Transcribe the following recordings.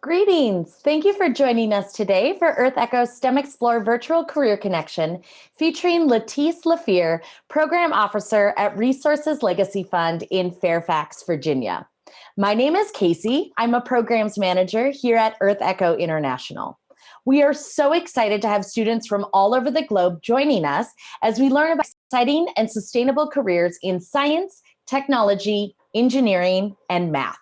Greetings. Thank you for joining us today for EarthEcho's STEMExplore Virtual Career Connection, featuring Letise LaFeir, Program Officer at Resources Legacy Fund in Fairfax, Virginia. My name is Casey. I'm a Programs Manager here at EarthEcho International. We are so excited to have students from all over the globe joining us as we learn about exciting and sustainable careers in science, technology, engineering, and math.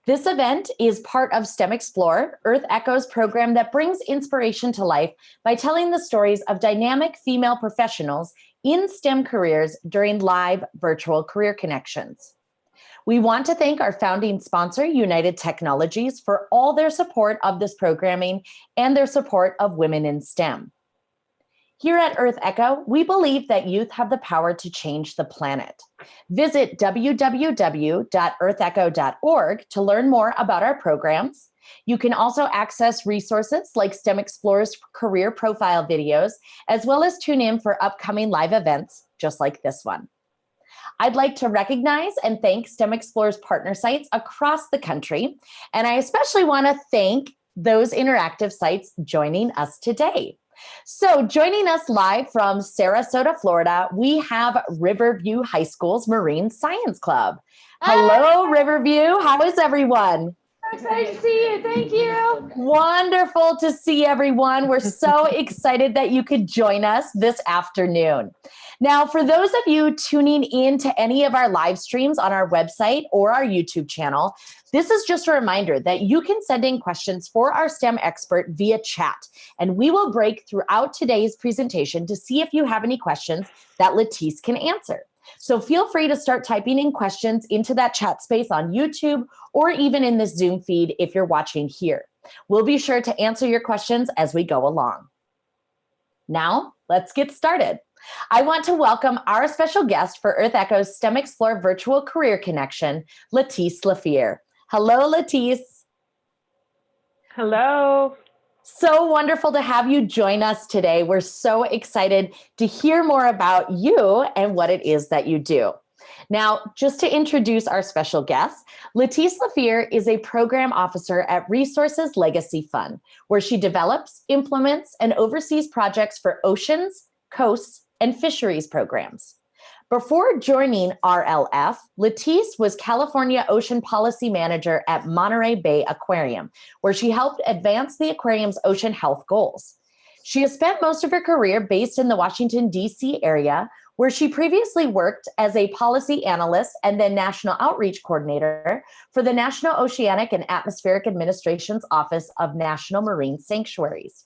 This event is part of STEMexplore, EarthEcho's program that brings inspiration to life by telling the stories of dynamic female professionals in STEM careers during live virtual career connections. We want to thank our founding sponsor, United Technologies, for all their support of this programming and their support of women in STEM. Here at EarthEcho, we believe that youth have the power to change the planet. Visit www.earthecho.org to learn more about our programs. You can also access resources like STEMexplore's career profile videos, as well as tune in for upcoming live events just like this one. I'd like to recognize and thank STEMexplore's partner sites across the country, and I especially want to thank those interactive sites joining us today. So joining us live from Sarasota, Florida, we have Riverview High School's Marine Science Club. Hello, Riverview. How is everyone? Excited to see you. Thank you. Wonderful to see everyone. We're so excited that you could join us this afternoon. Now, for those of you tuning in to any of our live streams on our website or our YouTube channel, this is just a reminder that you can send in questions for our STEM expert via chat, and we will break throughout today's presentation to see if you have any questions that Letise can answer. So feel free to start typing in questions into that chat space on YouTube or even in this Zoom feed if you're watching here. We'll be sure to answer your questions as we go along. Now, let's get started. I want to welcome our special guest for EarthEcho's STEMexplore Virtual Career Connection, Letise LaFeir. Hello, Letise. Hello. So wonderful to have you join us today. We're so excited to hear more about you and what it is that you do. Now, just to introduce our special guest, Letise LaFeir is a program officer at Resources Legacy Fund, where she develops, implements, and oversees projects for oceans, coasts, and fisheries programs. Before joining RLF, Letise was California Ocean Policy Manager at Monterey Bay Aquarium, where she helped advance the aquarium's ocean health goals. She has spent most of her career based in the Washington, D.C. area, where she previously worked as a policy analyst and then national outreach coordinator for the National Oceanic and Atmospheric Administration's Office of National Marine Sanctuaries.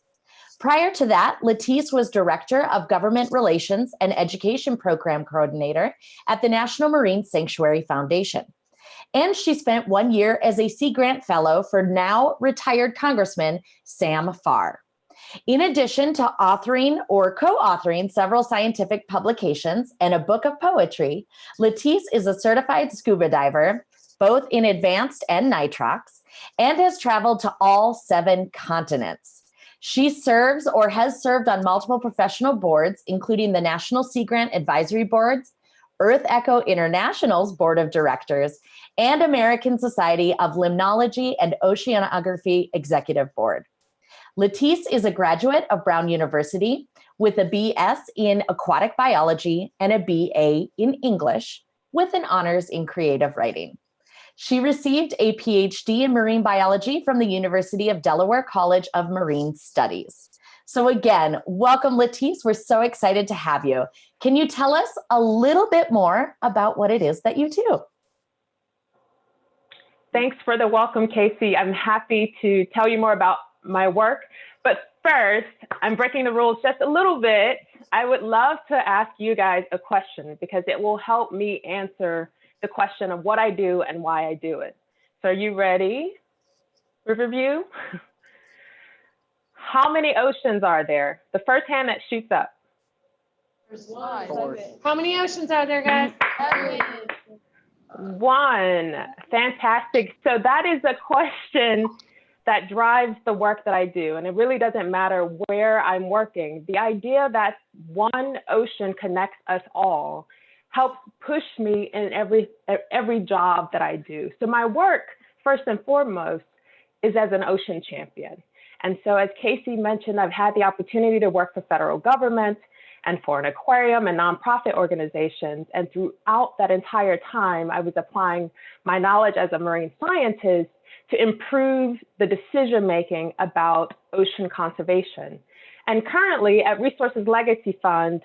Prior to that, Letise was Director of Government Relations and Education Program Coordinator at the National Marine Sanctuary Foundation. And she spent 1 year as a Sea Grant Fellow for now retired Congressman Sam Farr. In addition to authoring or co-authoring several scientific publications and a book of poetry, Letise is a certified scuba diver, both in advanced and nitrox, and has traveled to all 7 continents. She serves or has served on multiple professional boards, including the National Sea Grant Advisory Boards, EarthEcho International's Board of Directors, and American Society of Limnology and Oceanography Executive Board. Letise is a graduate of Brown University with a BS in Aquatic Biology and a BA in English with an honors in creative writing. She received a PhD in marine biology from the University of Delaware College of Marine Studies. So again, welcome, Letise. We're so excited to have you. Can you tell us a little bit more about what it is that you do? Thanks for the welcome, Casey. I'm happy to tell you more about my work. But first, I'm breaking the rules just a little bit. I would love to ask you guys a question because it will help me answer the question of what I do and why I do it. So are you ready, Riverview? How many oceans are there? The first hand that shoots up. There's 1. How many oceans are there, guys? 1. Fantastic. So that is a question that drives the work that I do. And it really doesn't matter where I'm working. The idea that one ocean connects us all helps push me in every job that I do. So my work, first and foremost, is as an ocean champion. And so as Casey mentioned, I've had the opportunity to work for federal government and for an aquarium and nonprofit organizations. And throughout that entire time, I was applying my knowledge as a marine scientist to improve the decision-making about ocean conservation. And currently at Resources Legacy Fund,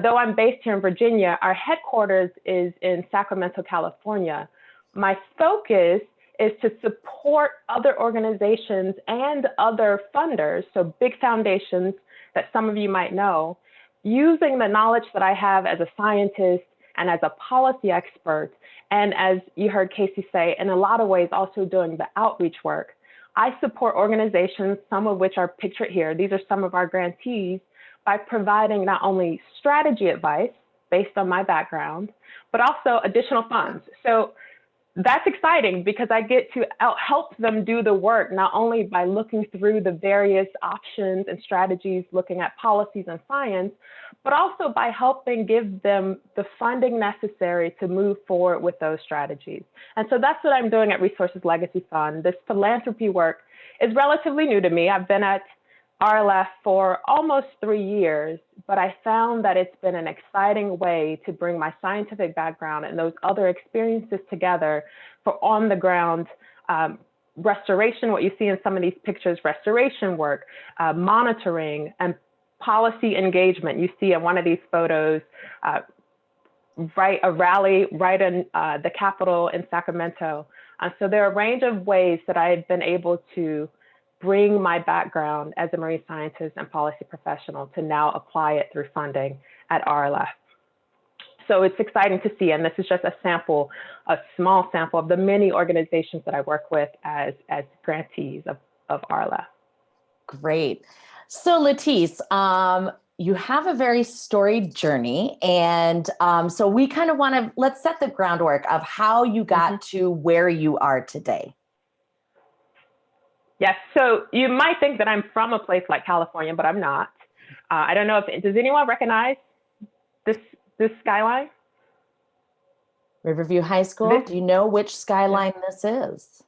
though I'm based here in Virginia, our headquarters is in Sacramento, California. My focus is to support other organizations and other funders, so big foundations that some of you might know, using the knowledge that I have as a scientist and as a policy expert, and as you heard Casey say, in a lot of ways also doing the outreach work. I support organizations, some of which are pictured here. These are some of our grantees, by providing not only strategy advice based on my background, but also additional funds. So that's exciting because I get to help them do the work, not only by looking through the various options and strategies, looking at policies and science, but also by helping give them the funding necessary to move forward with those strategies. And so that's what I'm doing at Resources Legacy Fund. This philanthropy work is relatively new to me. I've been at RLF for almost 3 years, but I found that it's been an exciting way to bring my scientific background and those other experiences together for on the ground restoration, what you see in some of these pictures, restoration work, monitoring, and policy engagement. You see in one of these photos, a rally right in the Capitol in Sacramento. So there are a range of ways that I've been able to bring my background as a marine scientist and policy professional to now apply it through funding at RLF. So it's exciting to see, and this is just a sample, a small sample of the many organizations that I work with as grantees of RLF. Great. So Letise, you have a very storied journey, and so we kind of want to, let's set the groundwork of how you got to where you are today. Yes, so you might think that I'm from a place like California, but I'm not. I don't know if, does anyone recognize this skyline? Riverview High School, do you know which skyline this is?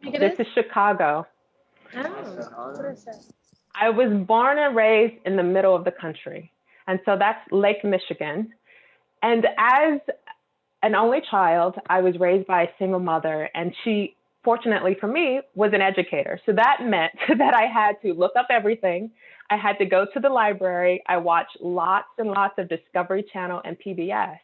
This is Chicago. Oh, what is that? I was born and raised in the middle of the country. And so that's Lake Michigan. And as an only child, I was raised by a single mother, and she, fortunately for me, was an educator. So that meant that I had to look up everything. I had to go to the library. I watched lots and lots of Discovery Channel and PBS.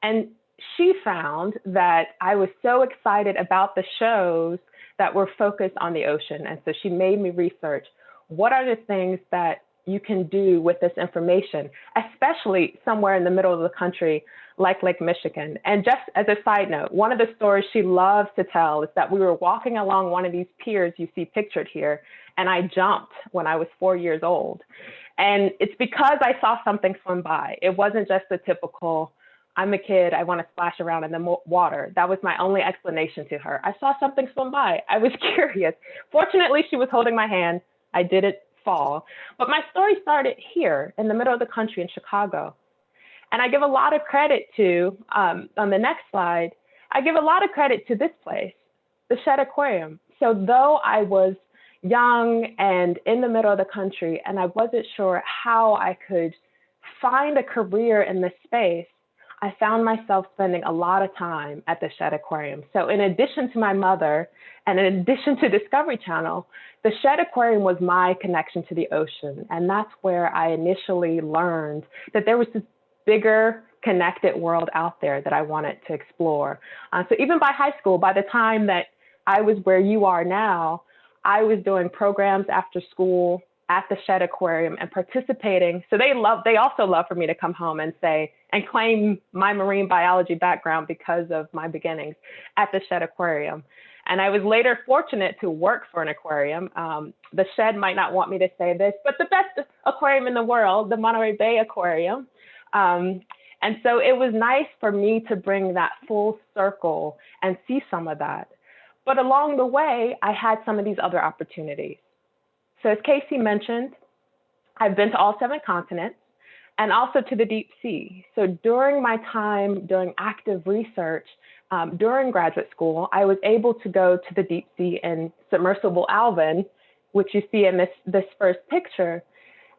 And she found that I was so excited about the shows that were focused on the ocean. And so she made me research, what are the things that you can do with this information, especially somewhere in the middle of the country like Lake Michigan. And just as a side note, one of the stories she loves to tell is that we were walking along one of these piers you see pictured here, and I jumped when I was 4 years old. And it's because I saw something swim by. It wasn't just the typical, I'm a kid, I want to splash around in the water. That was my only explanation to her. I saw something swim by. I was curious. Fortunately, she was holding my hand. I didn't fall. But my story started here in the middle of the country in Chicago. And I give a lot of credit to, on the next slide, I give a lot of credit to this place, the Shedd Aquarium. So though I was young and in the middle of the country and I wasn't sure how I could find a career in this space, I found myself spending a lot of time at the Shedd Aquarium. So in addition to my mother and in addition to Discovery Channel, the Shedd Aquarium was my connection to the ocean. And that's where I initially learned that there was this bigger connected world out there that I wanted to explore. So even by high school, by the time that I was where you are now, I was doing programs after school at the Shedd Aquarium and participating. So they also love for me to come home and say, and claim my marine biology background because of my beginnings at the Shedd Aquarium. And I was later fortunate to work for an aquarium. The Shedd might not want me to say this, but the best aquarium in the world, the Monterey Bay Aquarium. And so it was nice for me to bring that full circle and see some of that. But along the way, I had some of these other opportunities. So as Casey mentioned, I've been to all 7 continents and also to the deep sea. So during my time doing active research, during graduate school, I was able to go to the deep sea in submersible Elven, which you see in this first picture.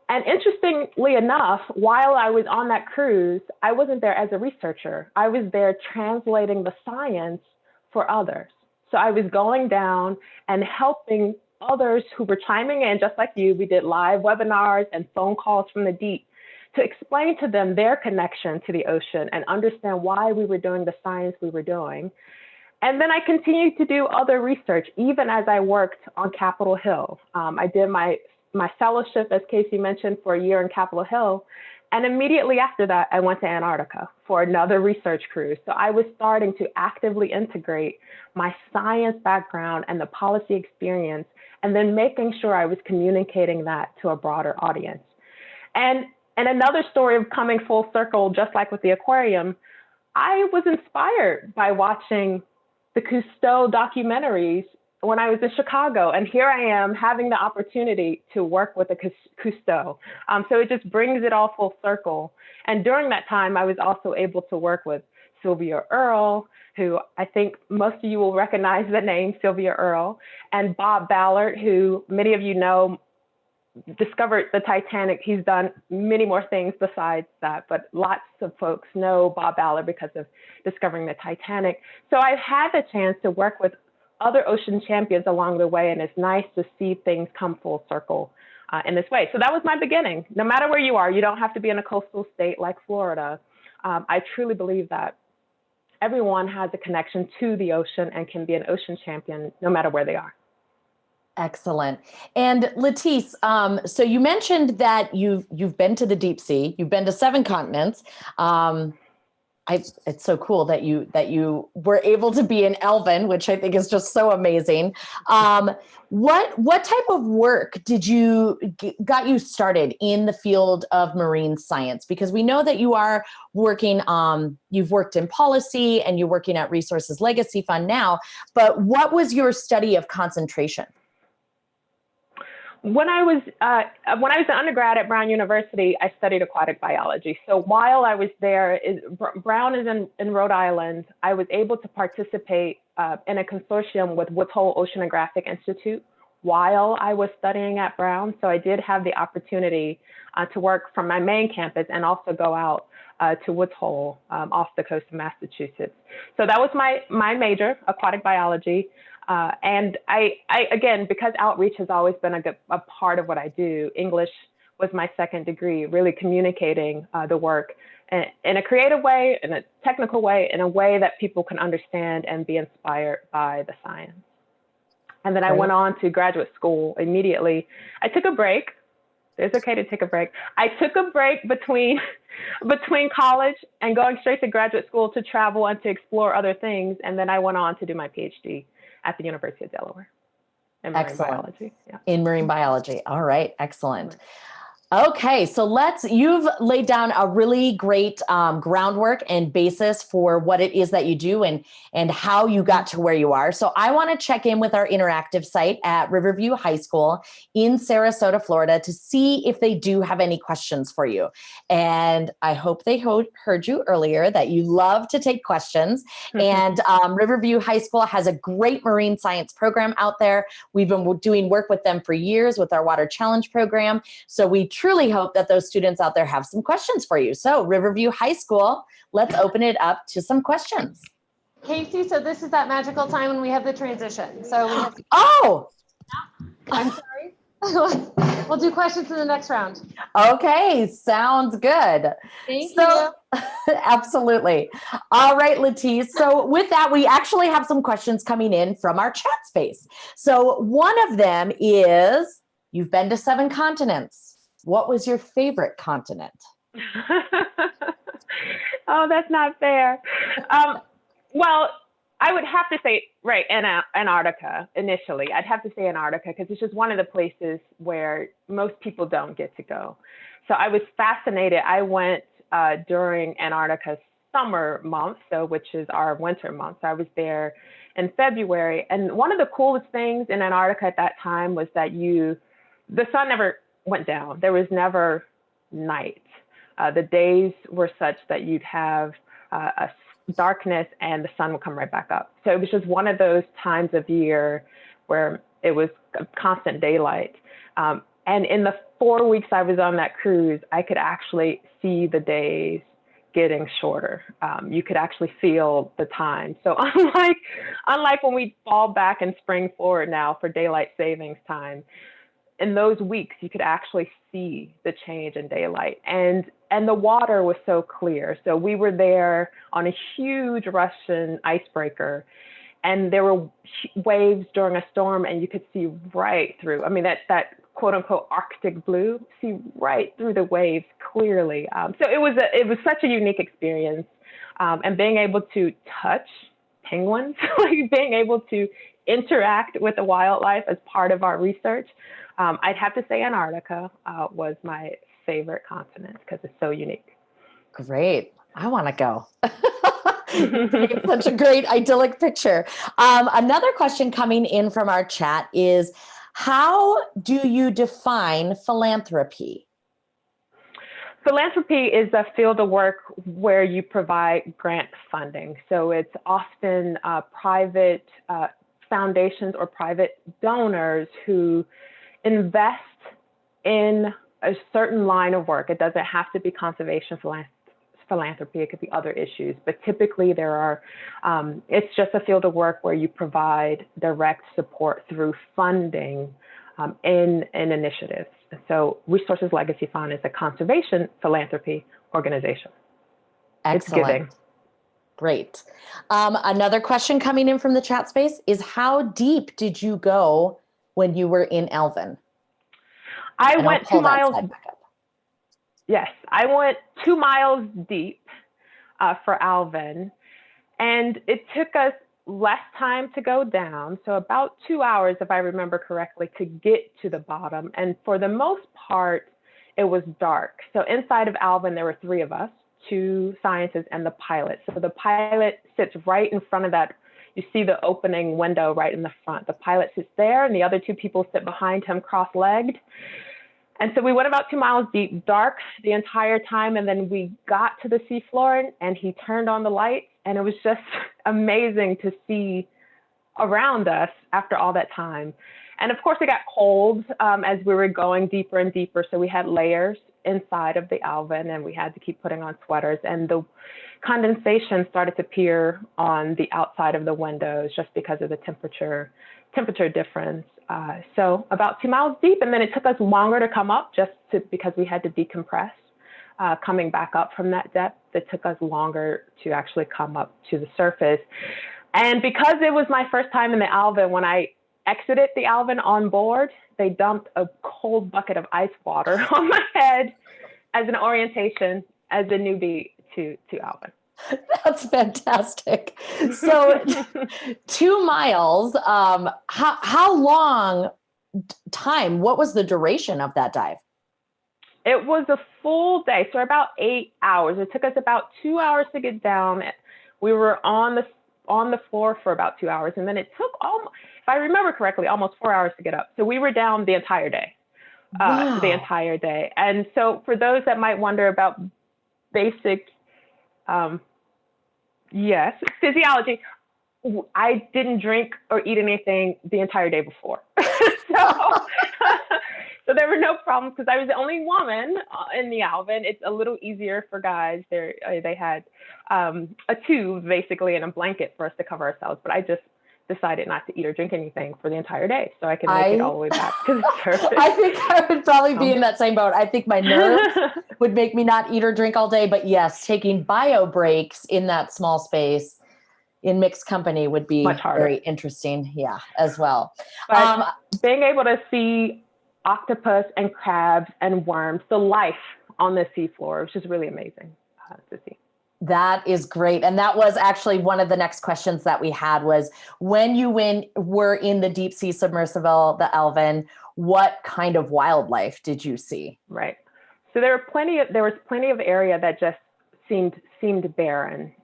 And interestingly enough, while I was on that cruise, I wasn't there as a researcher. I was there translating the science for others. So I was going down and helping others who were chiming in, just like you. We did live webinars and phone calls from the deep to explain to them their connection to the ocean and understand why we were doing the science we were doing. And then I continued to do other research, even as I worked on Capitol Hill. I did my fellowship, as Casey mentioned, for a year in Capitol Hill. And immediately after that, I went to Antarctica for another research cruise. So I was starting to actively integrate my science background and the policy experience, and then making sure I was communicating that to a broader audience. And another story of coming full circle, just like with the aquarium, I was inspired by watching the Cousteau documentaries when I was in Chicago, and here I am having the opportunity to work with a Cousteau. So it just brings it all full circle. And during that time, I was also able to work with Sylvia Earle, who I think most of you will recognize the name Sylvia Earle, and Bob Ballard, who many of you know discovered the Titanic. He's done many more things besides that, but lots of folks know Bob Ballard because of discovering the Titanic. So I've had the chance to work with other ocean champions along the way, and it's nice to see things come full circle in this way. So that was my beginning. No matter where you are, you don't have to be in a coastal state like Florida. I truly believe that everyone has a connection to the ocean and can be an ocean champion no matter where they are. Excellent. And Letise, so you mentioned that you've been to the deep sea, you've been to 7 continents. It's so cool that you were able to be in Elven, which I think is just so amazing. What type of work did got you started in the field of marine science? Because we know that you are working, you've worked in policy and you're working at Resources Legacy Fund now, but what was your study of concentration? When I was an undergrad at Brown University, I studied aquatic biology. So while I was there, Brown is in Rhode Island, I was able to participate in a consortium with Woods Hole Oceanographic Institute while I was studying at Brown. So I did have the opportunity to work from my main campus and also go out to Woods Hole off the coast of Massachusetts. So that was my major, aquatic biology. And I again, because outreach has always been a part of what I do, English was my second degree, really communicating the work in a creative way, in a technical way, in a way that people can understand and be inspired by the science. And then I went on to graduate school immediately. I took a break. It's okay to take a break. I took a break between college and going straight to graduate school to travel and to explore other things. And then I went on to do my PhD at the University of Delaware in marine biology. Yeah. In marine biology. All right. Excellent. Okay, so you've laid down a really great groundwork and basis for what it is that you do and how you got to where you are. So I want to check in with our interactive site at Riverview High School in Sarasota, Florida, to see if they do have any questions for you. And I hope they heard you earlier that you love to take questions. And Riverview High School has a great marine science program out there. We've been doing work with them for years with our Water Challenge program. So we truly hope that those students out there have some questions for you. So Riverview High School, let's open it up to some questions. Casey, so this is that magical time when we have the transition. So we have I'm sorry. We'll do questions in the next round. Okay, sounds good. Thank you. Absolutely. All right, Letise. So with that, we actually have some questions coming in from our chat space. So one of them is, you've been to 7 continents. What was your favorite continent? Oh, that's not fair. Well, I would have to say, Antarctica initially. I'd have to say Antarctica because it's just one of the places where most people don't get to go. So I was fascinated. I went during Antarctica's summer month, which is our winter month. So I was there in February. And one of the coolest things in Antarctica at that time was that the sun never went down. There was never night. The days were such that you'd have a darkness and the sun would come right back up. So it was just one of those times of year where it was constant daylight. And in the 4 weeks I was on that cruise, I could actually see the days getting shorter. You could actually feel the time. So unlike when we fall back and spring forward now for daylight savings time, in those weeks, you could actually see the change in daylight. And the water was so clear. So we were there on a huge Russian icebreaker, and there were waves during a storm, and you could see right through. I mean, that quote unquote Arctic blue, see right through the waves clearly. So it was such a unique experience. And being able to touch penguins, like being able to interact with the wildlife as part of our research. I'd have to say Antarctica was my favorite continent because it's so unique. Great. I want to go. It's such a great idyllic picture. Another question coming in from our chat is, how do you define philanthropy? Philanthropy is a field of work where you provide grant funding. So it's often private foundations or private donors who invest in a certain line of work. It doesn't have to be conservation philanthropy, it could be other issues, but typically there are, it's just a field of work where you provide direct support through funding in initiatives. So Resources Legacy Fund is a conservation philanthropy organization. Excellent. It's giving. Great. Another question coming in from the chat space is, how deep did you go when you were in Elven? I went 2 miles. Yes, I went 2 miles deep for Elven, and it took us less time to go down. So about 2 hours, if I remember correctly, to get to the bottom. And for the most part, it was dark. So inside of Elven, there were 3 of us, 2 scientists and the pilot. So the pilot sits right in front of that. You see the opening window right in the front. The pilot sits there, and the other 2 people sit behind him cross-legged. And so we went about 2 miles deep, dark the entire time. And then we got to the seafloor, and he turned on the lights, and it was just amazing to see around us after all that time. And of course, it got cold as we were going deeper and deeper. So we had layers inside of the Elven, and we had to keep putting on sweaters. And the condensation started to appear on the outside of the windows just because of the temperature difference. So about 2 miles deep, and then it took us longer to come up because we had to decompress. Coming back up from that depth, it took us longer to actually come up to the surface. And because it was my first time in the Elven, when I exited the Elven on board, they dumped a cold bucket of ice water on my head as an orientation as a newbie to Elven. That's fantastic. So 2 miles, how long time, what was the duration of that dive? It was a full day, so about 8 hours. It took us about 2 hours to get down. We were on the floor for about 2 hours, and then it took, if I remember correctly, almost 4 hours to get up. So we were down the entire day, Wow. the entire day. And so for those that might wonder about basic, physiology, I didn't drink or eat anything the entire day before. So there were no problems because I was the only woman in the Elven. It's a little easier for guys. They had a tube basically and a blanket for us to cover ourselves, but I just decided not to eat or drink anything for the entire day so I could make it all the way back to the surface. I think I would probably be in that same boat. I think my nerves would make me not eat or drink all day, but yes, taking bio breaks in that small space in mixed company would be very interesting. Yeah, as well. But being able to see octopus and crabs and worms, the life on the seafloor, which is really amazing to see. That is great. And that was actually one of the next questions that we had was, when you were in the deep sea submersible, the Elven, what kind of wildlife did you see? Right. So there was plenty of area that just seemed barren,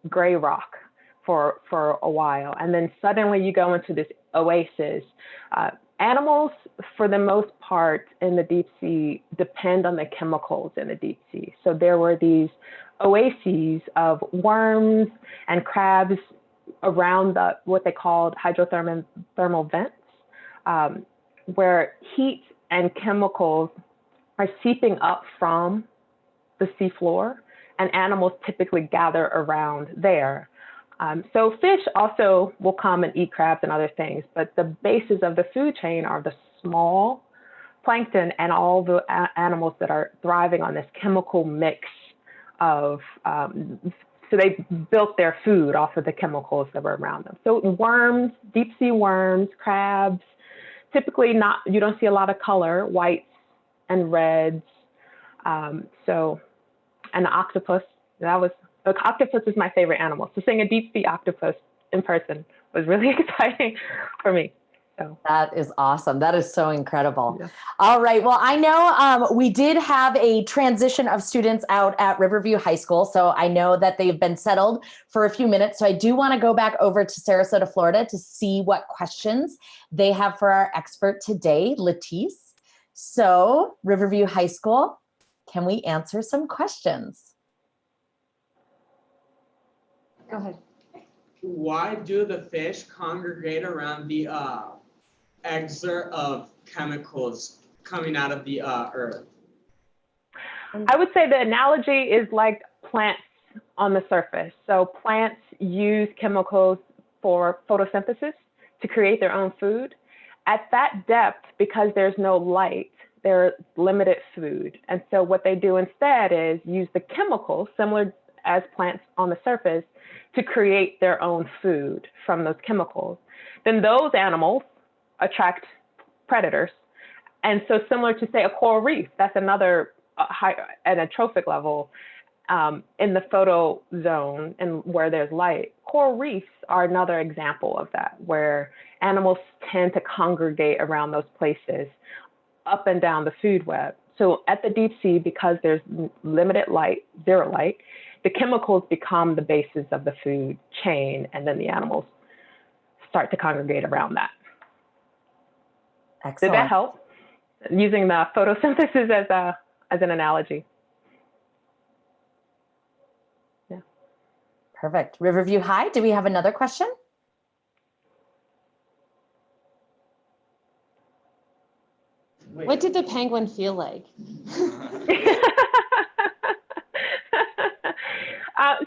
gray rock for a while. And then suddenly you go into this oasis. Animals, for the most part, in the deep sea depend on the chemicals in the deep sea. So there were these oases of worms and crabs around what they called hydrothermal vents, where heat and chemicals are seeping up from the seafloor, and animals typically gather around there. So fish also will come and eat crabs and other things, but the basis of the food chain are the small plankton and all the animals that are thriving on this chemical mix of, so they built their food off of the chemicals that were around them. So worms, deep sea worms, crabs, typically you don't see a lot of color, whites and reds. And the octopus, octopus is my favorite animal. So seeing a deep sea octopus in person was really exciting for me. So that is awesome. That is so incredible. Yeah. All right. Well, I know we did have a transition of students out at Riverview High School. So I know that they've been settled for a few minutes. So I do want to go back over to Sarasota, Florida to see what questions they have for our expert today, Letise. So Riverview High School, can we answer some questions? Go ahead. Why do the fish congregate around the exert of chemicals coming out of the earth? I would say the analogy is like plants on the surface. So plants use chemicals for photosynthesis to create their own food. At that depth, because there's no light, there's limited food. And so what they do instead is use the chemicals, similar as plants on the surface, to create their own food from those chemicals. Then those animals attract predators. And so similar to, say, a coral reef, that's another at a trophic level in the photo zone and where there's light. Coral reefs are another example of that, where animals tend to congregate around those places up and down the food web. So at the deep sea, because there's limited light, zero light, the chemicals become the basis of the food chain, and then the animals start to congregate around that. Excellent. Did that help? Using the photosynthesis as an analogy. Yeah. Perfect. Riverview High, do we have another question? Wait. What did the penguin feel like?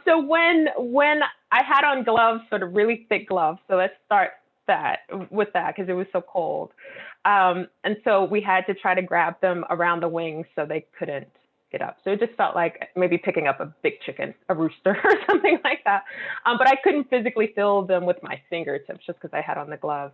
So when I had on gloves, sort of really thick gloves, so let's start with that because it was so cold. And so we had to try to grab them around the wings so they couldn't get up. So it just felt like maybe picking up a big chicken, a rooster or something like that. But I couldn't physically feel them with my fingertips just because I had on the gloves.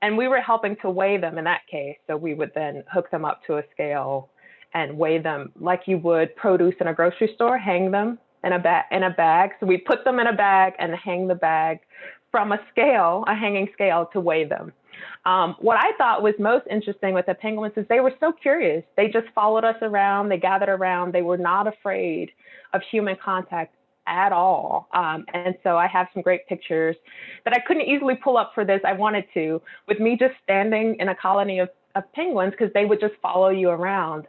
And we were helping to weigh them in that case. So we would then hook them up to a scale and weigh them like you would produce in a grocery store, hang them in a bag. So we put them in a bag and hang the bag from a hanging scale to weigh them. What I thought was most interesting with the penguins is they were so curious. They just followed us around. They gathered around. They were not afraid of human contact at all. And so I have some great pictures that I couldn't easily pull up for this. I wanted to, with me just standing in a colony of penguins because they would just follow you around.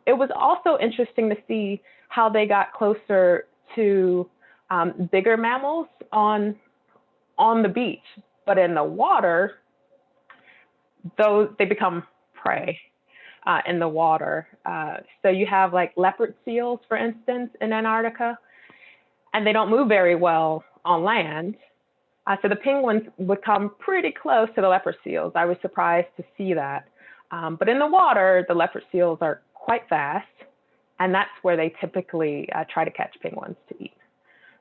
It was also interesting to see how they got closer to bigger mammals on the beach, but in the water, they become prey in the water. So you have like leopard seals, for instance, in Antarctica, and they don't move very well on land. So the penguins would come pretty close to the leopard seals. I was surprised to see that. But in the water, the leopard seals are quite fast, and that's where they typically try to catch penguins to eat.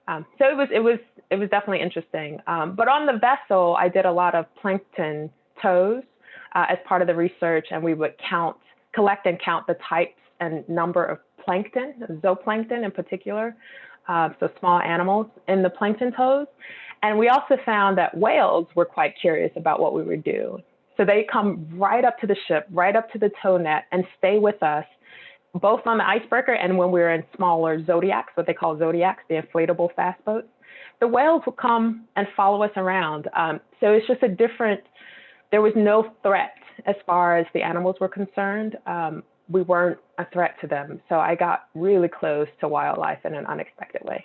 So it was definitely interesting. But on the vessel, I did a lot of plankton toes as part of the research, and we would collect and count the types and number of plankton, zooplankton in particular, so small animals in the plankton toes. And we also found that whales were quite curious about what we would do. So they come right up to the ship, right up to the tow net, and stay with us, both on the icebreaker and when we were in smaller zodiacs, what they call zodiacs, the inflatable fast boats. The whales will come and follow us around. So it's just there was no threat as far as the animals were concerned. We weren't a threat to them. So I got really close to wildlife in an unexpected way.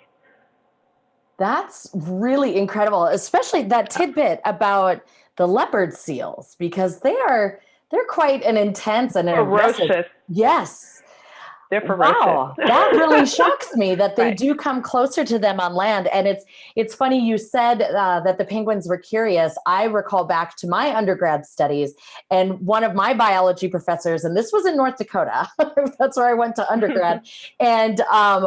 That's really incredible, especially that tidbit about the leopard seals, because they're quite an intense and an aggressive. Yes. They're ferocious. Wow, that really shocks me that they Right. do come closer to them on land. And it's funny you said that the penguins were curious. I recall back to my undergrad studies, and one of my biology professors, and this was in North Dakota, that's where I went to undergrad, and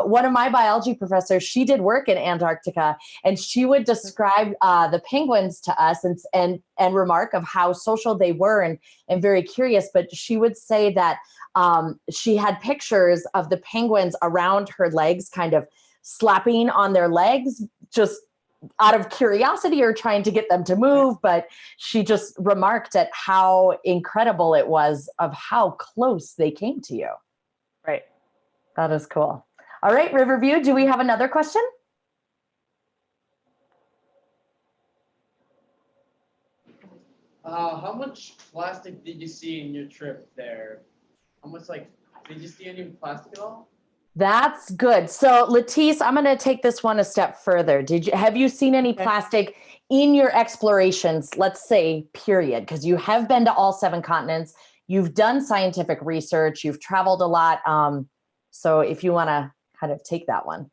one of my biology professors, she did work in Antarctica, and she would describe the penguins to us and remark of how social they were and very curious. But she would say that she had pictures of the penguins around her legs, kind of slapping on their legs, just out of curiosity or trying to get them to move. But she just remarked at how incredible it was of how close they came to you. Right. That is cool. All right, Riverview, do we have another question? How much plastic did you see in your trip there? How much, did you see any plastic at all? That's good. So Letise, I'm going to take this one a step further. Have you seen any plastic in your explorations, let's say, period? Because you have been to all 7 continents. You've done scientific research. You've traveled a lot. So if you want to kind of take that one.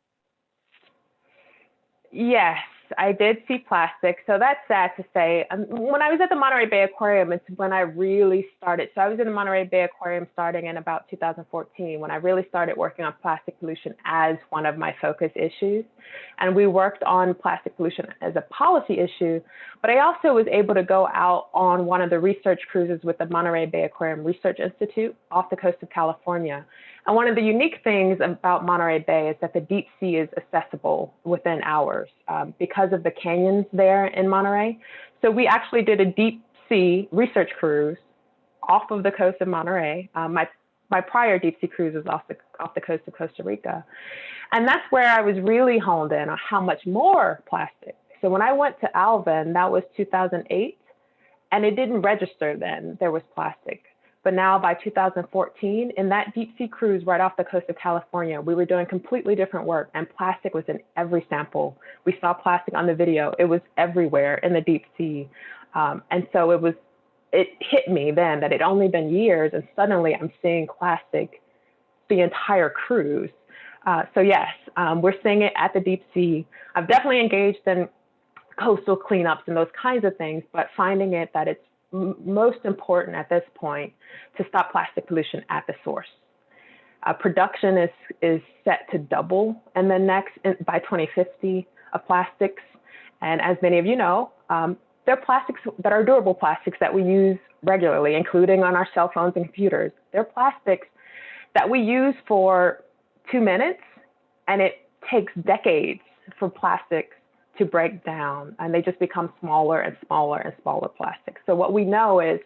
Yes, I did see plastic. So that's sad to say. When I was at the Monterey Bay Aquarium, it's when I really started. So I was in the Monterey Bay Aquarium starting in about 2014, when I really started working on plastic pollution as one of my focus issues. And we worked on plastic pollution as a policy issue, but I also was able to go out on one of the research cruises with the Monterey Bay Aquarium Research Institute off the coast of California. And one of the unique things about Monterey Bay is that the deep sea is accessible within hours because of the canyons there in Monterey. So we actually did a deep sea research cruise off of the coast of Monterey. My prior deep sea cruise was off the coast of Costa Rica. And that's where I was really honed in on how much more plastic. So when I went to Elven, that was 2008, and it didn't register then, there was plastic. But now by 2014, in that deep sea cruise right off the coast of California, we were doing completely different work, and plastic was in every sample. We saw plastic on the video. It was everywhere in the deep sea. And so it hit me then that it'd only been years, and suddenly I'm seeing plastic the entire cruise. So yes, we're seeing it at the deep sea. I've definitely engaged in coastal cleanups and those kinds of things, but finding it that it's most important at this point to stop plastic pollution at the source. Production is set to double in the by 2050 of plastics. And as many of you know, they're plastics that are durable plastics that we use regularly, including on our cell phones and computers. They're plastics that we use for 2 minutes, and it takes decades for plastics to break down, and they just become smaller and smaller and smaller plastics. So what we know is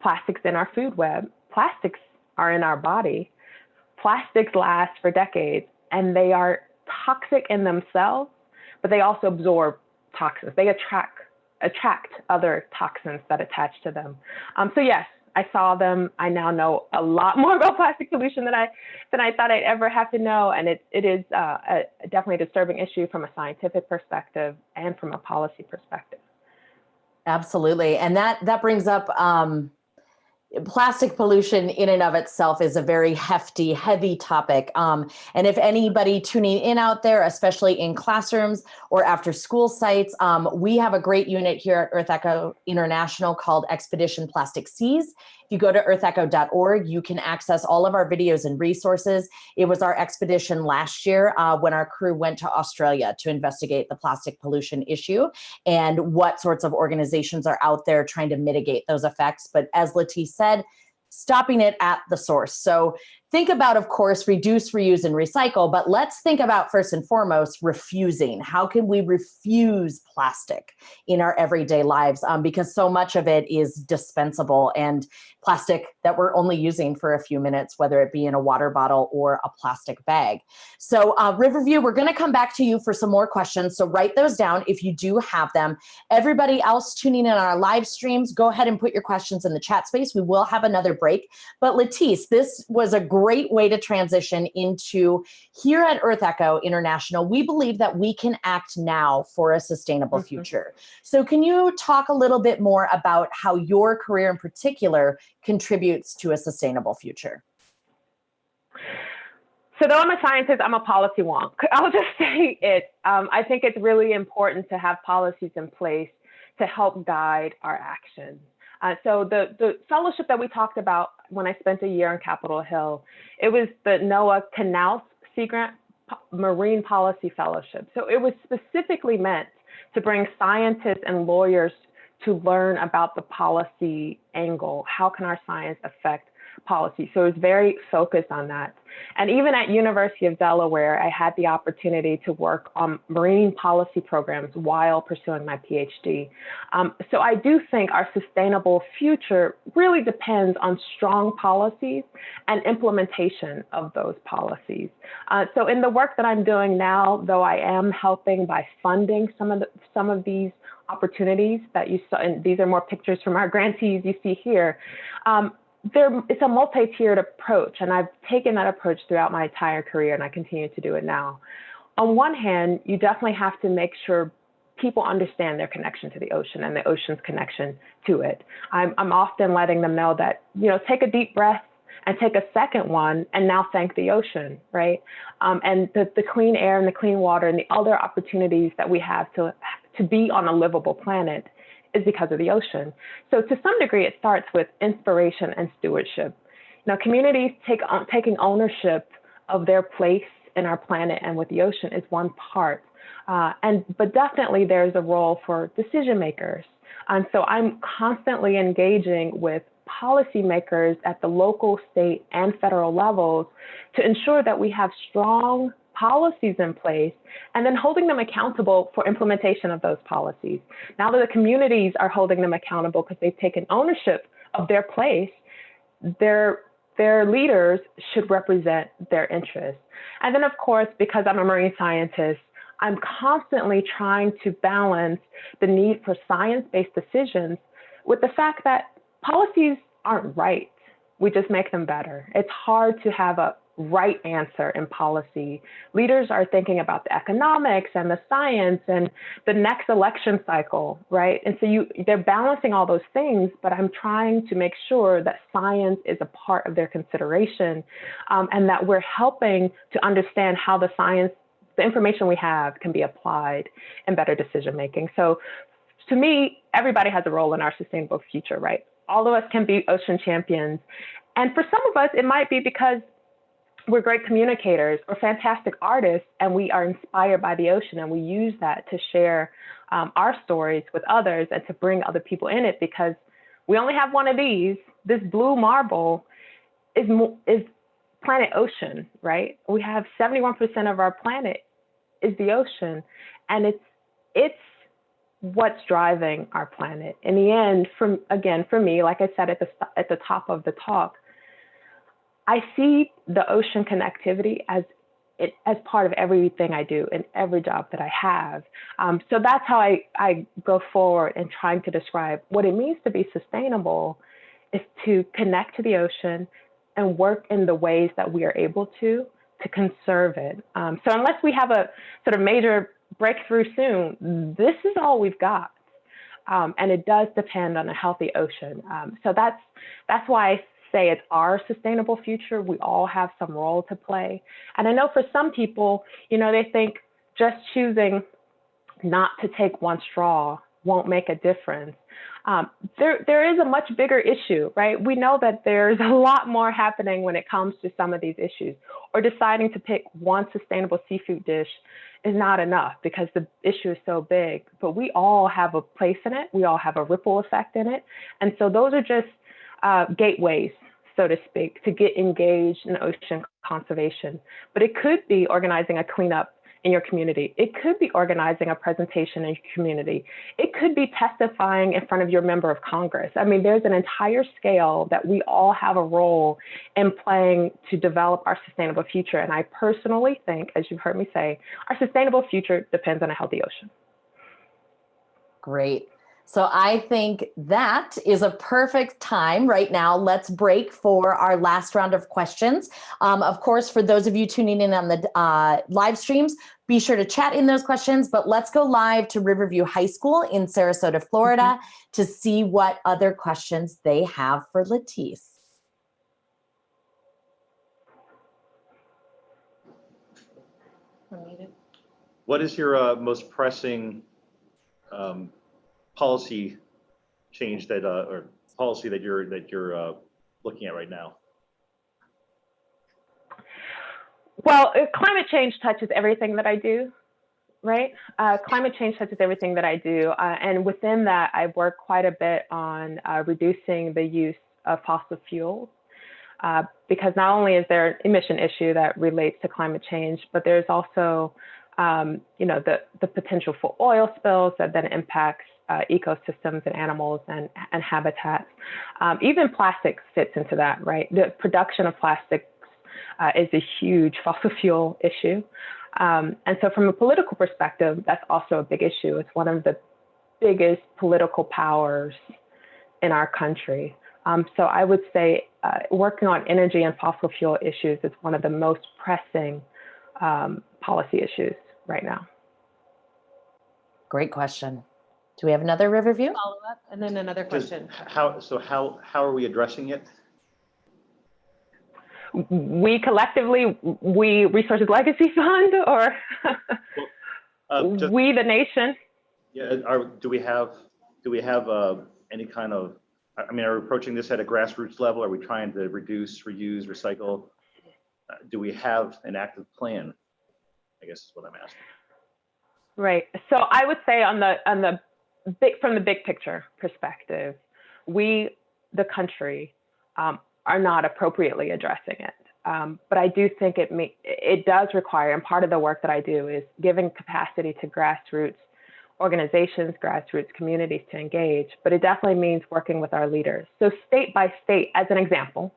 plastics in our food web, plastics are in our body, plastics last for decades, and they are toxic in themselves, but they also absorb toxins. They attract other toxins that attach to them. So yes, I saw them. I now know a lot more about plastic pollution than I thought I'd ever have to know. And it is definitely a disturbing issue from a scientific perspective and from a policy perspective. Absolutely. And that brings up plastic pollution in and of itself is a very hefty, heavy topic. And if anybody tuning in out there, especially in classrooms or after school sites, we have a great unit here at EarthEcho International called Expedition Plastic Seas. If you go to earthecho.org, you can access all of our videos and resources. It was our expedition last year when our crew went to Australia to investigate the plastic pollution issue and what sorts of organizations are out there trying to mitigate those effects. But as Letise said, stopping it at the source. So think about, of course, reduce, reuse, and recycle, but let's think about first and foremost, refusing. How can we refuse plastic in our everyday lives? Because so much of it is dispensable and plastic that we're only using for a few minutes, whether it be in a water bottle or a plastic bag. So Riverview, we're gonna come back to you for some more questions. So write those down if you do have them. Everybody else tuning in on our live streams, go ahead and put your questions in the chat space. We will have another break. But Letise, this was a great way to transition into here at EarthEcho International. We believe that we can act now for a sustainable future. So can you talk a little bit more about how your career in particular contributes to a sustainable future? So though I'm a scientist, I'm a policy wonk. I'll just say it. I think it's really important to have policies in place to help guide our actions. So the fellowship that we talked about when I spent a year on Capitol Hill, it was the Noaa Canales Sea Grant Marine Policy Fellowship. So it was specifically meant to bring scientists and lawyers to learn about the policy angle. How can our science affect policy? So it was very focused on that. And even at University of Delaware, I had the opportunity to work on marine policy programs while pursuing my PhD. So I do think our sustainable future really depends on strong policies and implementation of those policies. So in the work that I'm doing now, though I am helping by funding some of these opportunities that you saw, and these are more pictures from our grantees you see here, it's a multi-tiered approach, and I've taken that approach throughout my entire career, and I continue to do it now. On one hand, you definitely have to make sure people understand their connection to the ocean and the ocean's connection to it. I'm often letting them know that, take a deep breath and take a second one and now thank the ocean, right? And the clean air and the clean water and the other opportunities that we have to be on a livable planet is because of the ocean. So to some degree, it starts with inspiration and stewardship. Now, communities taking ownership of their place in our planet and with the ocean is one part. But definitely there's a role for decision makers. And so I'm constantly engaging with policymakers at the local, state, and federal levels to ensure that we have strong policies in place, and then holding them accountable for implementation of those policies. Now that the communities are holding them accountable because they've taken ownership of their place, their leaders should represent their interests. And then, of course, because I'm a marine scientist, I'm constantly trying to balance the need for science-based decisions with the fact that policies aren't right. We just make them better. It's hard to have a right answer in policy. Leaders are thinking about the economics and the science and the next election cycle, right? And so they're balancing all those things, but I'm trying to make sure that science is a part of their consideration, and that we're helping to understand how the information we have can be applied in better decision making. So to me, everybody has a role in our sustainable future, right? All of us can be ocean champions. And for some of us, it might be because we're great communicators or fantastic artists, and we are inspired by the ocean, and we use that to share our stories with others and to bring other people in it, because we only have one of these. This blue marble is planet ocean, right? We have 71% of our planet is the ocean, and it's what's driving our planet. In the end, for me, like I said at the top of the talk, I see the ocean connectivity as part of everything I do in every job that I have. So that's how I go forward in trying to describe what it means to be sustainable, is to connect to the ocean and work in the ways that we are able to conserve it. So unless we have a sort of major breakthrough soon, this is all we've got. And it does depend on a healthy ocean. So that's why I say it's our sustainable future. We all have some role to play. And I know for some people, they think just choosing not to take one straw won't make a difference. There is a much bigger issue, right? We know that there's a lot more happening when it comes to some of these issues, or deciding to pick one sustainable seafood dish is not enough because the issue is so big, but we all have a place in it. We all have a ripple effect in it. And so those are just gateways so to speak, to get engaged in ocean conservation. But it could be organizing a cleanup in your community. It could be organizing a presentation in your community. It could be testifying in front of your member of Congress. I mean, there's an entire scale that we all have a role in playing to develop our sustainable future. And I personally think, as you've heard me say, our sustainable future depends on a healthy ocean. Great. So I think that is a perfect time right now. Let's break for our last round of questions. Of course, for those of you tuning in on the live streams, be sure to chat in those questions, but let's go live to Riverview High School in Sarasota, Florida, to see what other questions they have for Letise. What is your most pressing policy change that or policy that you're looking at right now? Well, climate change touches everything that I do, right? Climate change touches everything that I do. And within that, I work quite a bit on reducing the use of fossil fuels. Because not only is there an emission issue that relates to climate change, but there's also the potential for oil spills that then impacts ecosystems and animals and habitats. Even plastics fits into that, right? The production of plastics is a huge fossil fuel issue. And so from a political perspective, that's also a big issue. It's one of the biggest political powers in our country. So I would say working on energy and fossil fuel issues is one of the most pressing policy issues right now. Great question. Do we have another Riverview? Follow up, and then another question. How are we addressing it? We collectively, we Resources Legacy Fund, or we the nation? Yeah. Do we have any kind of? I mean, are we approaching this at a grassroots level? Are we trying to reduce, reuse, recycle? Do we have an active plan? I guess is what I'm asking. Right. So I would say from the big picture perspective, we, the country, are not appropriately addressing it. But I do think it does require, and part of the work that I do is giving capacity to grassroots organizations, grassroots communities to engage, but it definitely means working with our leaders. So state by state, as an example,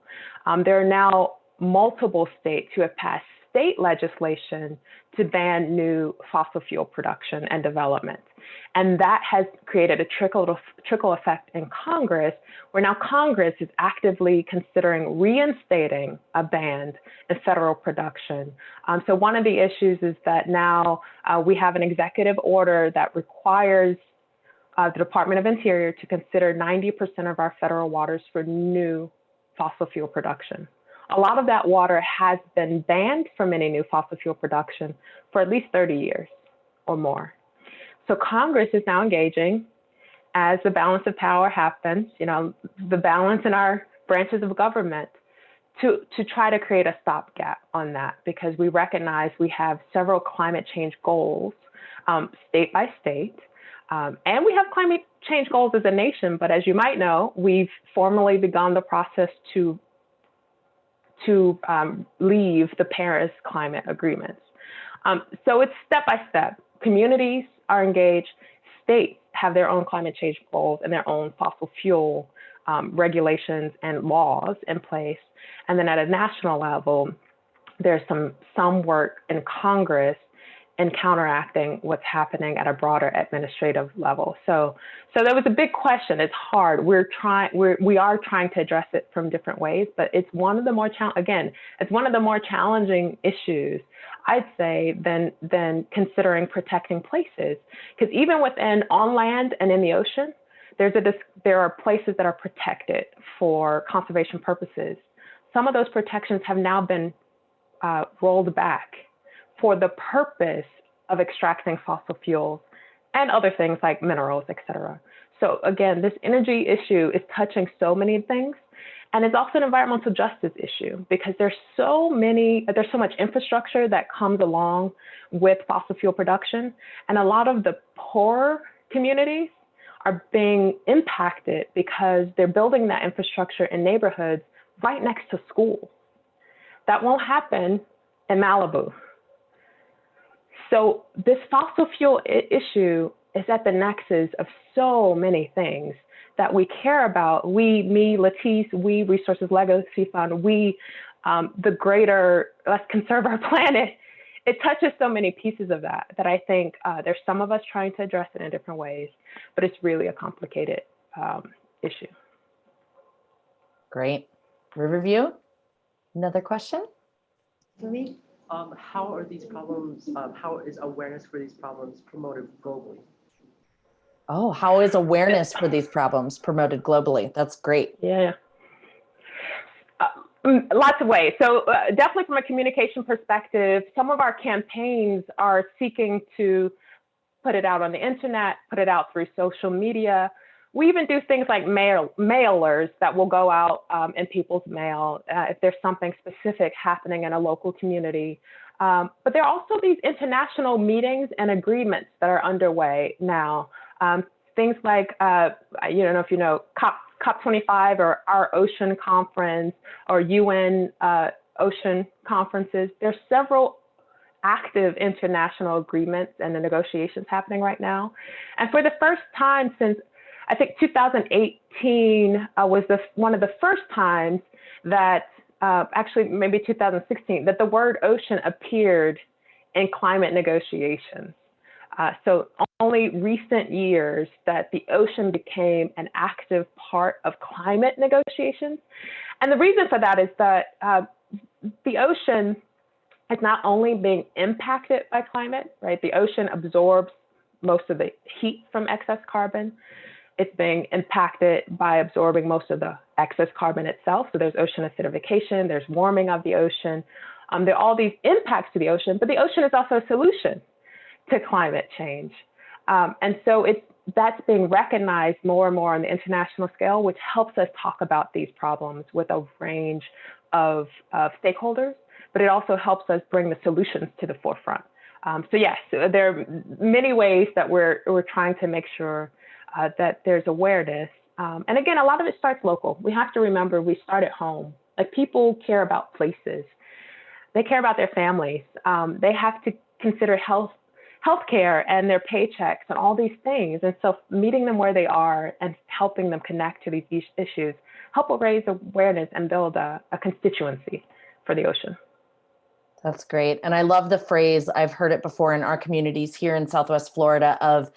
there are now multiple states who have passed state legislation to ban new fossil fuel production and development. And that has created a trickle effect in Congress, where now Congress is actively considering reinstating a ban in federal production. So one of the issues is that now we have an executive order that requires the Department of Interior to consider 90% of our federal waters for new fossil fuel production. A lot of that water has been banned from any new fossil fuel production for at least 30 years or more. So Congress is now engaging as the balance of power happens, the balance in our branches of government, to try to create a stopgap on that, because we recognize we have several climate change goals, state by state, and we have climate change goals as a nation. But as you might know, we've formally begun the process to leave the Paris climate agreements. So it's step by step. Communities are engaged. States have their own climate change goals and their own fossil fuel regulations and laws in place. And then at a national level, there's some work in Congress in counteracting what's happening at a broader administrative level. So that was a big question. It's hard. We are trying to address it from different ways, but it's one of the more it's one of the more challenging issues, I'd say, than considering protecting places. Because even on land and in the ocean, there are places that are protected for conservation purposes. Some of those protections have now been rolled back for the purpose of extracting fossil fuels and other things like minerals, et cetera. So again, this energy issue is touching so many things. And it's also an environmental justice issue, because there's so much infrastructure that comes along with fossil fuel production. And a lot of the poor communities are being impacted because they're building that infrastructure in neighborhoods right next to school. That won't happen in Malibu. So this fossil fuel issue is at the nexus of so many things that we care about. We, me, Letise, we, Resources Legacy Fund, we, the greater, let's conserve our planet. It touches so many pieces of that I think there's some of us trying to address it in different ways, but it's really a complicated issue. Great. Riverview, another question? For me? How are these problems, how is awareness for these problems promoted globally? Oh, how is awareness for these problems promoted globally? That's great. Yeah. Lots of ways. So definitely from a communication perspective, some of our campaigns are seeking to put it out on the internet, put it out through social media. We even do things like mailers that will go out in people's mail if there's something specific happening in a local community. But there are also these international meetings and agreements that are underway now. Things like, I don't know if you know, COP25 or our ocean conference or UN ocean conferences. There's several active international agreements and the negotiations happening right now. And for the first time since, I think 2018 was one of the first times that, actually maybe 2016, that the word ocean appeared in climate negotiations. So only recent years that the ocean became an active part of climate negotiations. And the reason for that is that the ocean is not only being impacted by climate, right? The ocean absorbs most of the heat from excess carbon. It's being impacted by absorbing most of the excess carbon itself. So there's ocean acidification, there's warming of the ocean. There are all these impacts to the ocean, but the ocean is also a solution to climate change. And so that's being recognized more and more on the international scale, which helps us talk about these problems with a range of stakeholders, but it also helps us bring the solutions to the forefront. So yes, there are many ways that we're trying to make sure that there's awareness. And again, a lot of it starts local. We have to remember we start at home. Like people care about places. They care about their families. They have to consider healthcare and their paychecks and all these things. And so meeting them where they are and helping them connect to these issues help raise awareness and build a constituency for the ocean. That's great. And I love the phrase, I've heard it before in our communities here in Southwest Florida, of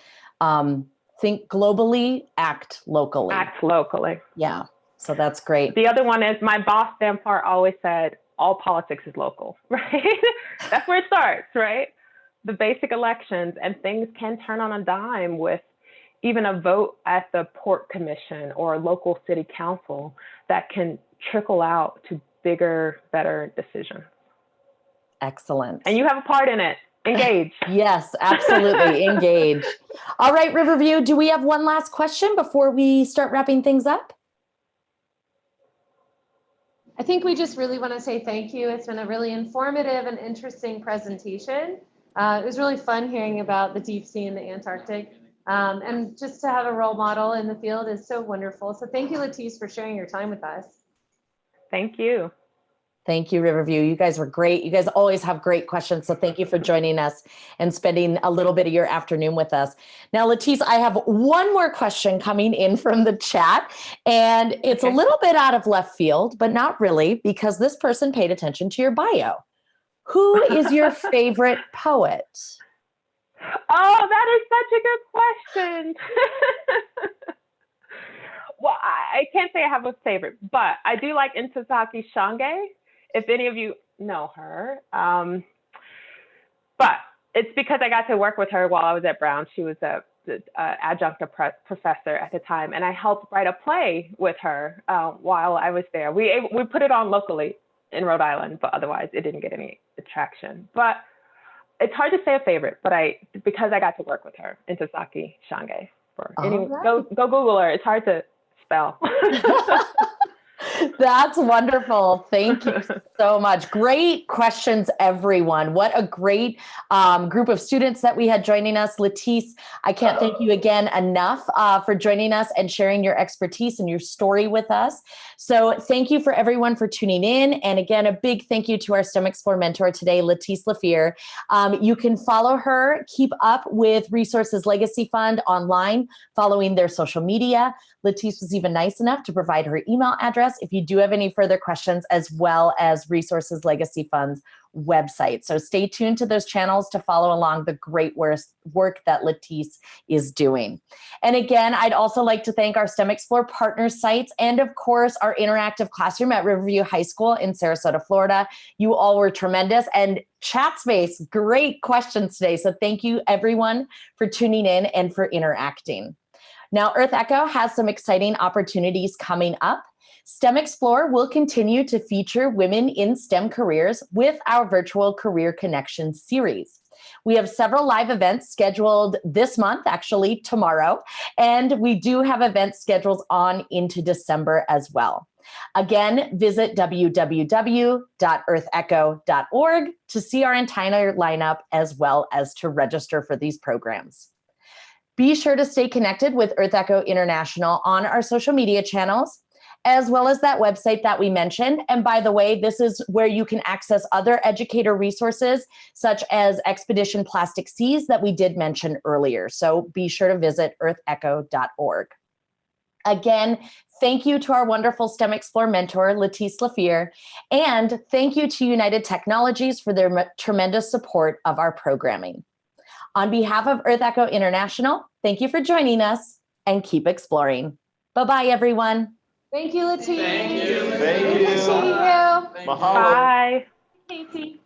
think globally, act locally. Act locally. Yeah. So that's great. The other one is my boss, Dampart, always said, all politics is local, right? That's where it starts, right? The basic elections, and things can turn on a dime with even a vote at the Port Commission or a local city council that can trickle out to bigger, better decisions. Excellent. And you have a part in it. Engage. Yes, absolutely. Engage. All right, Riverview, do we have one last question before we start wrapping things up? I think we just really want to say thank you. It's been a really informative and interesting presentation. It was really fun hearing about the deep sea and the Antarctic. And just to have a role model in the field is so wonderful. So thank you, Letise, for sharing your time with us. Thank you. Thank you, Riverview. You guys were great. You guys always have great questions. So thank you for joining us and spending a little bit of your afternoon with us. Now, Letise, I have one more question coming in from the chat, and it's a little bit out of left field, but not really, because this person paid attention to your bio. Who is your favorite poet? Oh, that is such a good question. Well, I can't say I have a favorite, but I do like Ntozake Shange, if any of you know her. But it's because I got to work with her while I was at Brown. She was a adjunct professor at the time, and I helped write a play with her while I was there. We put it on locally in Rhode Island, but otherwise it didn't get any attraction. But it's hard to say a favorite, but because I got to work with her, Ntozake Shange. Go Google her. It's hard to spell. That's wonderful. Thank you so much. Great questions, everyone. What a great group of students that we had joining us. Letise, I can't thank you again enough for joining us and sharing your expertise and your story with us. So thank you for everyone for tuning in. And again, a big thank you to our STEMExplore mentor today, Letise LaFeir. You can follow her, keep up with Resources Legacy Fund online, following their social media. Letise was even nice enough to provide her email address if you do have any further questions, as well as Resources Legacy Fund's website. So stay tuned to those channels to follow along the great work that Letise is doing. And again, I'd also like to thank our STEMExplore partner sites and of course our interactive classroom at Riverview High School in Sarasota, Florida. You all were tremendous, and chat space, great questions today. So thank you everyone for tuning in and for interacting. Now, EarthEcho has some exciting opportunities coming up. STEMExplore will continue to feature women in STEM careers with our virtual Career Connection series. We have several live events scheduled this month, actually tomorrow, and we do have events scheduled on into December as well. Again, visit www.earthecho.org to see our entire lineup as well as to register for these programs. Be sure to stay connected with EarthEcho International on our social media channels, as well as that website that we mentioned. And by the way, this is where you can access other educator resources, such as Expedition Plastic Seas that we did mention earlier. So be sure to visit earthecho.org. Again, thank you to our wonderful STEMExplore mentor, Letise LaFeir, and thank you to United Technologies for their tremendous support of our programming. On behalf of EarthEcho International, thank you for joining us and keep exploring. Bye-bye, everyone. Thank you, Letise. Thank you. Thank Good to you. see you. Mahalo. Bye. Casey.